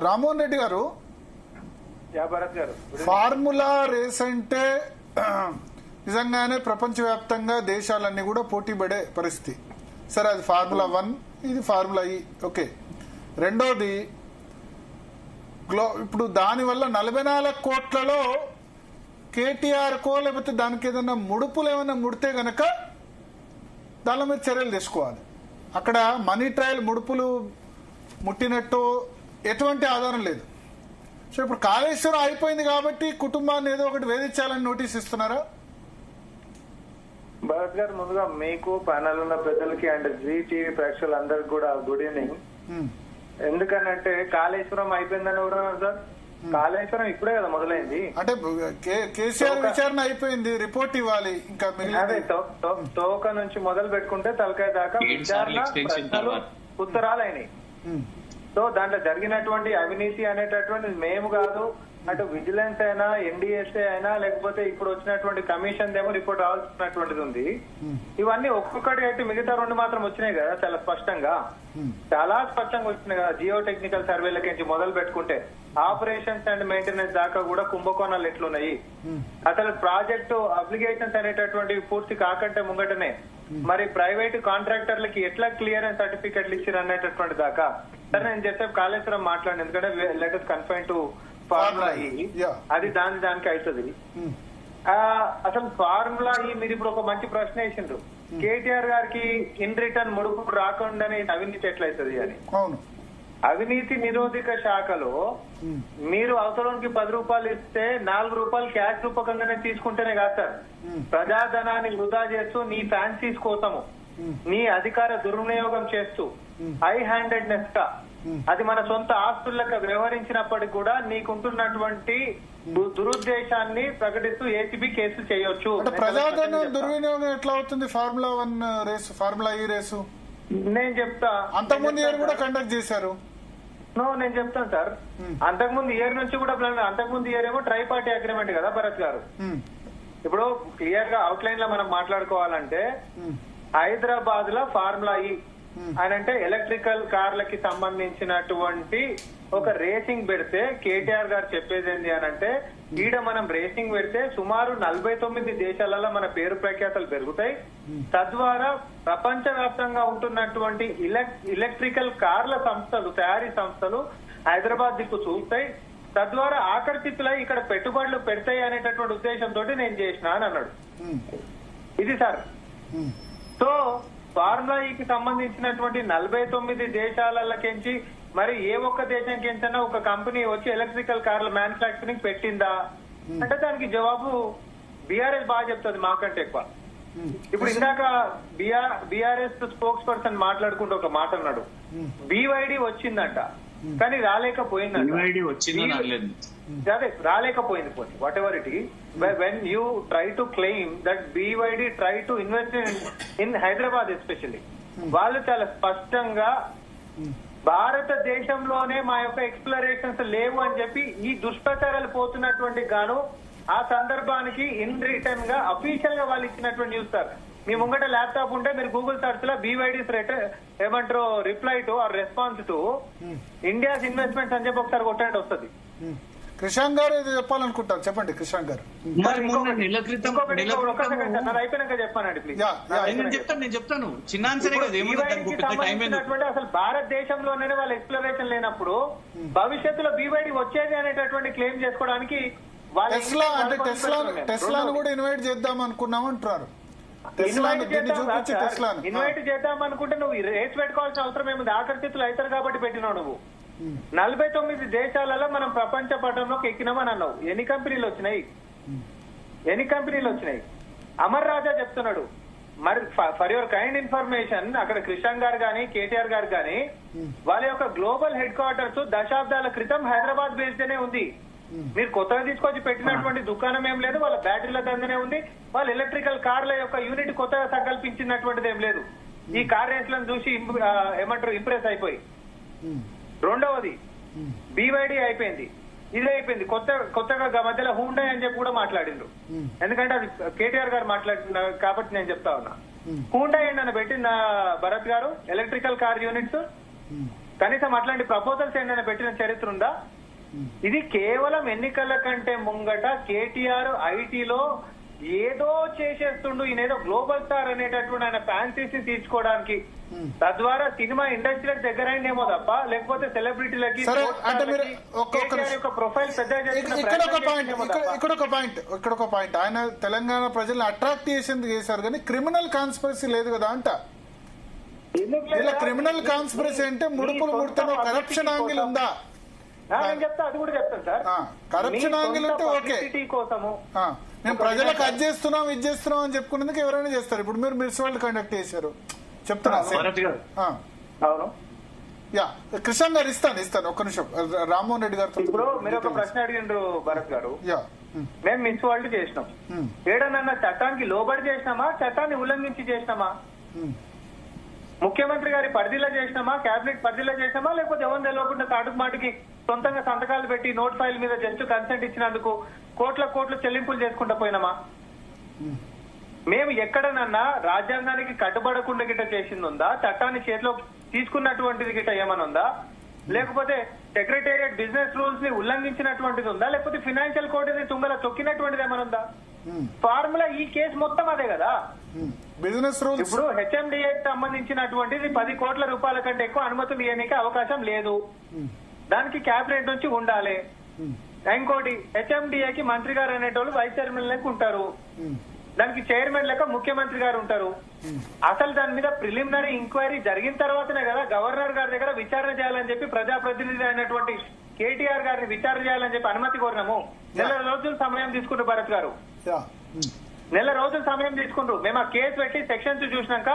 రామ్మోహన్ రెడ్డి గారు, formula race అంటే నిజంగానే ప్రపంచవ్యాప్తంగా దేశాలన్నీ కూడా పోటీ పడే పరిస్థితి. సరే, అది ఫార్ములా 1, ఇది ఫార్ములా ఈ. ఓకే, రెండోది ఇప్పుడు దానివల్ల 44 కోట్లలో కేటీఆర్ కో లేకపోతే దానికి ఏదైనా ముడుపులు ఏమైనా ముడితే గనక దానిలో మీరు చర్యలు తీసుకోవాలి. అక్కడ మనీ ట్రయల్ ముడుపులు ముట్టినట్టు ఎటువంటి ఆధారం లేదు. సో ఇప్పుడు కాళేశ్వరం అయిపోయింది కాబట్టి కుటుంబాన్ని ఏదో ఒకటి వేధించాలని నోటీస్ ఇస్తున్నారా? భరత్ గారు, ముందుగా మీకు ప్యానల్ ఉన్న పెద్దలకి అండ్ జీ టీవీ ప్రేక్షకులందరికీ కూడా గుడ్ ఈవినింగ్. ఎందుకనంటే కాళేశ్వరం అయిపోయిందని ఎవరన్నారు సార్? కాళేశ్వరం ఇప్పుడే కదా మొదలైంది. అంటే కేసీఆర్ విచారణ అయిపోయింది, రిపోర్ట్ ఇవ్వాలి. ఇంకా అదే తోక నుంచి మొదలు పెట్టుకుంటే తలకాయ దాకా విచారణ ఉత్తరాలైనాయి. సో దాంట్లో జరిగినటువంటి అవినీతి అనేటటువంటిది మేము కాదు, అటు విజిలెన్స్ అయినా ఎన్డీఎస్ఏ అయినా లేకపోతే ఇప్పుడు వచ్చినటువంటి కమిషన్ ఏమో రిపోర్ట్ రావాల్సినటువంటిది ఉంది. ఇవన్నీ ఒక్కొక్కటి అయితే మిగతా 2 మాత్రం వచ్చినాయి కదా చాలా స్పష్టంగా వచ్చినాయి కదా. జియో టెక్నికల్ సర్వేలకి మొదలు పెట్టుకుంటే ఆపరేషన్స్ అండ్ మెయింటెనెన్స్ దాకా కూడా కుంభకోణాలు ఎట్లున్నాయి, అసలు ప్రాజెక్టు అప్లికేషన్స్ అనేటటువంటివి పూర్తి కాకంటే ముంగటనే మరి ప్రైవేట్ కాంట్రాక్టర్లకి ఎట్లా క్లియరెన్స్ సర్టిఫికెట్లు ఇచ్చారు అనేటటువంటి దాకా. సరే, నేను చెప్పే కాళేశ్వరం మాట్లాడండి, ఎందుకంటే let us confine to formula ఈ. అది దానికి అవుతుంది. అసలు ఫార్ములా ఈ మీరు ఇప్పుడు ఒక మంచి ప్రశ్న వేసిండ్రు. కేటీఆర్ గారికి ఇన్ రిటర్న్ ముడుపు రాకుండానే అవినీతి ఎట్లయితుంది అని. అవినీతి నిరోధక శాఖలో మీరు అవసరానికి 10 రూపాయలు ఇస్తే 4 రూపాయలు క్యాష్ రూపకంగానే తీసుకుంటేనే కాదు సార్, ప్రజాధనాన్ని వృధా చేస్తూ నీ ఫ్యాన్సీస్ కోసము నీ అధికార దుర్వినియోగం చేస్తూ హై హ్యాండెడ్నెస్ గా అది మన సొంత ఆస్తులకు వ్యవహరించినప్పటికీ కూడా నీకుంటున్నటువంటి దురుద్దేశాన్ని ప్రకటిస్తూ ఏసీబీ కేసులు చేయొచ్చు. ప్రజాధన దుర్వినియోగం ఎట్లా అవుతుంది ఫార్ములా 1 రేసు, ఫార్ములా ఈ రేసు? నేను చెప్తా. అంతకుముందు ఇయర్ కూడా కండక్ట్ చేశారు. నేను చెప్తాను సార్. అంతకుముందు ఇయర్ నుంచి కూడా అంతకుముందు ఇయర్ ఏమో ట్రై పార్టీ అగ్రిమెంట్ కదా భరత్ గారు. ఇప్పుడు క్లియర్ గా అవుట్ లైన్ లో మనం మాట్లాడుకోవాలంటే హైదరాబాద్ లో ఫార్ములా ఈ అని అంటే ఎలక్ట్రికల్ కార్లకి సంబంధించినటువంటి ఒక రేసింగ్ పెడితే కేటీఆర్ గారు చెప్పేది ఏంటి అని అంటే ఈడ మనం రేసింగ్ పెడితే సుమారు 49 దేశాలలో మన పేరు ప్రఖ్యాతలు పెరుగుతాయి. తద్వారా ప్రపంచ వ్యాప్తంగా ఉంటున్నటువంటి ఎలక్ట్రికల్ కార్ల సంస్థలు, తయారీ సంస్థలు హైదరాబాద్ దిక్కు చూస్తాయి. తద్వారా ఆకర్షితులై ఇక్కడ పెట్టుబడులు పెడతాయి అనేటటువంటి ఉద్దేశంతో నేను చేసిన అని అన్నాడు. ఇది సార్. సో ఫార్ములా ఈకి సంబంధించినటువంటి 49 దేశాలకెంచి మరి ఏ ఒక్క దేశం కింద ఒక కంపెనీ వచ్చి ఎలక్ట్రికల్ కార్ల మ్యానుఫ్యాక్చరింగ్ పెట్టిందా అంటే దానికి జవాబు బీఆర్ఎస్ బాగా చెప్తుంది మాకంటే ఎక్కువ. ఇప్పుడు ఇందాక బీఆర్ఎస్ స్పోక్స్ పర్సన్ మాట్లాడుకుంటూ ఒక మాట అన్నాడు, బీవైడి వచ్చిందంట కానీ రాలేకపోయిందంట. అదే రాలేకపోయింది. పోనీ what ever it is, when you try to claim that BYD try to invest in Hyderabad especially, వాళ్ళు చాలా స్పష్టంగా భారతదేశంలోనే మా యొక్క ఎక్స్ప్లోరేషన్స్ లేవు అని చెప్పి ఈ దుష్ప్రచారాలు పోతున్నటువంటి గాను ఆ సందర్భానికి ఇన్ రిటర్న్ గా అఫీషియల్ గా వాళ్ళు ఇచ్చినటువంటి న్యూస్ సార్. మీ ముంగట ల్యాప్టాప్ ఉంటే మీరు గూగుల్ సర్చ్ లో బీవైడీస్ ఏమంటారు reply to or response to India's investments అని చెప్పి ఒకసారి కొట్టండి వస్తుంది. కృషాంక్ గారు ఏదో చెప్పాలనుకుంటారు, చెప్పండి కృషాంక్ గారు. అయిపోయినాక చెప్పానండి ప్లీజ్. నేను చెప్తాను. చిన్న అసలు భారతదేశంలోనే వాళ్ళ ఎక్స్ప్లోరేషన్ లేనప్పుడు భవిష్యత్తులో బీవైడీ వచ్చేది అనేటటువంటి క్లెయిమ్ చేసుకోవడానికి టెస్లాను కూడా ఇన్వైట్ చేద్దాం అనుకున్నాం అంటున్నారు. ఇన్వైట్ చేద్దాం అనుకుంటే నువ్వు రేస్ పెట్టుకోవాల్సిన అవసరం ఏముంది? ఆకర్షితులు అవుతారు కాబట్టి పెట్టినావు నువ్వు. 49 దేశాలలో మనం ప్రపంచ పటంలోకి ఎక్కినామని అన్నావు. ఎన్ని కంపెనీలు వచ్చినాయి? అమర్ రాజా చెప్తున్నాడు. మరి ఫర్ యువర్ కైండ్ ఇన్ఫర్మేషన్, అక్కడ కృష్ణన్ గారు గానీ కేటీఆర్ గారు గానీ వాళ్ళ యొక్క గ్లోబల్ హెడ్ క్వార్టర్స్ దశాబ్దాల క్రితం హైదరాబాద్ బేస్డ్నే ఉంది. మీరు కొత్తగా తీసుకొచ్చి పెట్టినటువంటి దుకాణం ఏం లేదు, వాళ్ళ బ్యాటరీల దందనే ఉంది. వాళ్ళ ఎలక్ట్రికల్ కార్ల యొక్క యూనిట్ కొత్తగా సంకల్పించినటువంటిది ఏం లేదు. ఈ కార్ రేట్లను చూసి ఏమంటారు ఇంప్రెస్ అయిపోయి. రెండవది బీవైడీ అయిపోయింది, ఇది అయిపోయింది. కొత్తగా మధ్యలో హుండాయ్ అని చెప్పి కూడా మాట్లాడిండ్రు. ఎందుకంటే అది కేటీఆర్ గారు మాట్లాడుతున్నారు కాబట్టి నేను చెప్తా ఉన్నా. హుండాయ్ ఏంటని పెట్టింది భరత్ గారు ఎలక్ట్రికల్ కార్ యూనిట్స్ కనీసం అట్లాంటి ప్రపోజల్స్ ఏంటైనా పెట్టిన చరిత్ర ఉందా? ఇది కేవలం ఎన్నికల కంటే ముంగట కేటీఆర్ ఐటీలో ఏదో చేసేస్తుండు, ఈయనేదో గ్లోబల్ స్టార్ అనేటటువంటి ఆయన ఫ్యాన్సీస్ ని తీర్చుకోవడానికి, తద్వారా సినిమా ఇండస్ట్రీలకు దగ్గరైందేమో తప్ప లేకపోతే సెలబ్రిటీలకి ప్రొఫైల్ పెద్ద ఇక్కడ ఒక పాయింట్ ఆయన తెలంగాణ ప్రజల్ని అట్రాక్ట్ చేసేందుకు కానీ క్రిమినల్ కాన్స్పిరసీ లేదు కదా అంట. ఇలా క్రిమినల్ కాన్స్పిరసీ అంటే ముడుపులు ముడుతున్న కరప్షన్ యాంగిల్ ఉందా? నేను చెప్తా, అది కూడా చెప్తాను సార్. కరప్షన్ యాంగిల్ ఉంటే ఓకే, మేము ప్రజలకు అది చేస్తున్నాం ఇది చేస్తున్నాం అని చెప్పుకునేందుకు ఎవరైనా చేస్తారు. ఇప్పుడు మీరు మిస్ వరల్డ్ కండక్ట్ చేశారు చెప్తున్నా. అవును యా కృష్ణ గారు ఇస్తాను ఒక్క నిమిషం రామ్మోహన్ రెడ్డి గారు. ఇప్పుడు మీరు ఒక ప్రశ్న అడిగిండ్రు భరత్ గారు. మేము మిస్ వరల్డ్ చేసినాం, ఏడనన్నా చట్టానికి లోబడి చేసినామా చట్టాన్ని ఉల్లంఘించి చేసినామా? ముఖ్యమంత్రి గారి పరిధిలో చేసినామా, కేబినెట్ పరిధిలో చేసినామా, లేకపోతే ఎవరు తెలియకుండా తాటుకు మాటికి సొంతంగా సంతకాలు పెట్టి నోట్ ఫైల్ మీద జస్ట్ కన్సెంట్ ఇచ్చినందుకు కోట్ల చెల్లింపులు చేసుకుంటూ పోయినామా? మేము ఎక్కడనన్నా రాజ్యాంగానికి కట్టుబడకుండా గిట్ట చేసింది ఉందా? చట్టాన్ని చేతిలో తీసుకున్నటువంటిది గిట్ట ఏమైనా ఉందా? లేకపోతే సెక్రటేరియట్ బిజినెస్ రూల్స్ ని ఉల్లంఘించినటువంటిది ఉందా? లేకపోతే ఫైనాన్షియల్ కోర్టుని తుంగల తొక్కినటువంటిది ఏమైనా ఉందా? ఫార్ములా ఈ కేసు మొత్తం అదే కదా. బిజినెస్ రూల్స్ ఇప్పుడు హెచ్ఎండిఏకి సంబంధించినటువంటిది 10 కోట్ల రూపాయల కంటే ఎక్కువ అనుమతులు ఇవ్వడానికి అవకాశం లేదు, దానికి క్యాబినెట్ నుంచి ఉండాలి. ఇంకోటి హెచ్ఎండిఏకి మంత్రి గారు అనేటోళ్ళు వైస్ చైర్మన్ లెక్క ఉంటారు, దానికి చైర్మన్ లెక్క ముఖ్యమంత్రి గారు ఉంటారు. అసలు దాని మీద ప్రిలిమినరీ ఎంక్వైరీ జరిగిన తర్వాతనే కదా గవర్నర్ గారి దగ్గర విచారణ చేయాలని చెప్పి ప్రజాప్రతినిధి అయినటువంటి కేటీఆర్ గారిని విచారణ చేయాలని చెప్పి అనుమతి కోరినాము. 4 రోజులు సమయం తీసుకుంటారు భరత్ గారు, 4 రోజులు సమయం తీసుకుంటారు. మేము ఆ కేసు పెట్టి సెక్షన్స్ చూసినాక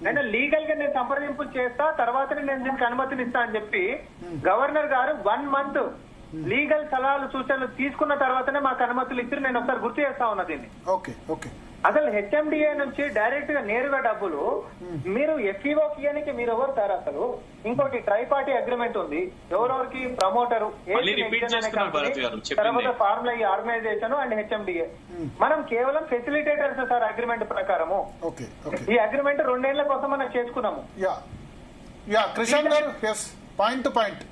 నేను లీగల్ గా నేను సంప్రదింపులు చేస్తా, తర్వాతనే నేను దీనికి అనుమతిని ఇస్తా అని చెప్పి గవర్నర్ గారు 1 మంత్ లీగల్ సలహాలు సూచనలు తీసుకున్న తర్వాతనే మాకు అనుమతులు ఇచ్చారు. నేను ఒకసారి గుర్తు చేస్తా ఉన్నా దీన్ని. అసలు హెచ్ఎండిఏ నుంచి డైరెక్ట్ గా నేరుగా డబ్బులు మీరు ఎఫ్ఈఓకి ఇవ్వడానికి మీరు ఎవరు సార్? అసలు ఇంకోటి ట్రై పార్టీ అగ్రిమెంట్ ఉంది, ఎవరెవరికి ప్రమోటరు, తర్వాత ఫార్ములా ఈ ఆర్గనైజేషన్ అండ్ హెచ్ఎండిఏ. మనం కేవలం ఫెసిలిటేటర్స్ సార్ అగ్రిమెంట్ ప్రకారము. ఈ అగ్రిమెంట్ 2 ఏళ్ల కోసం మనం చేసుకున్నాము. కృష్ణ గారు పాయింట్ టు పాయింట్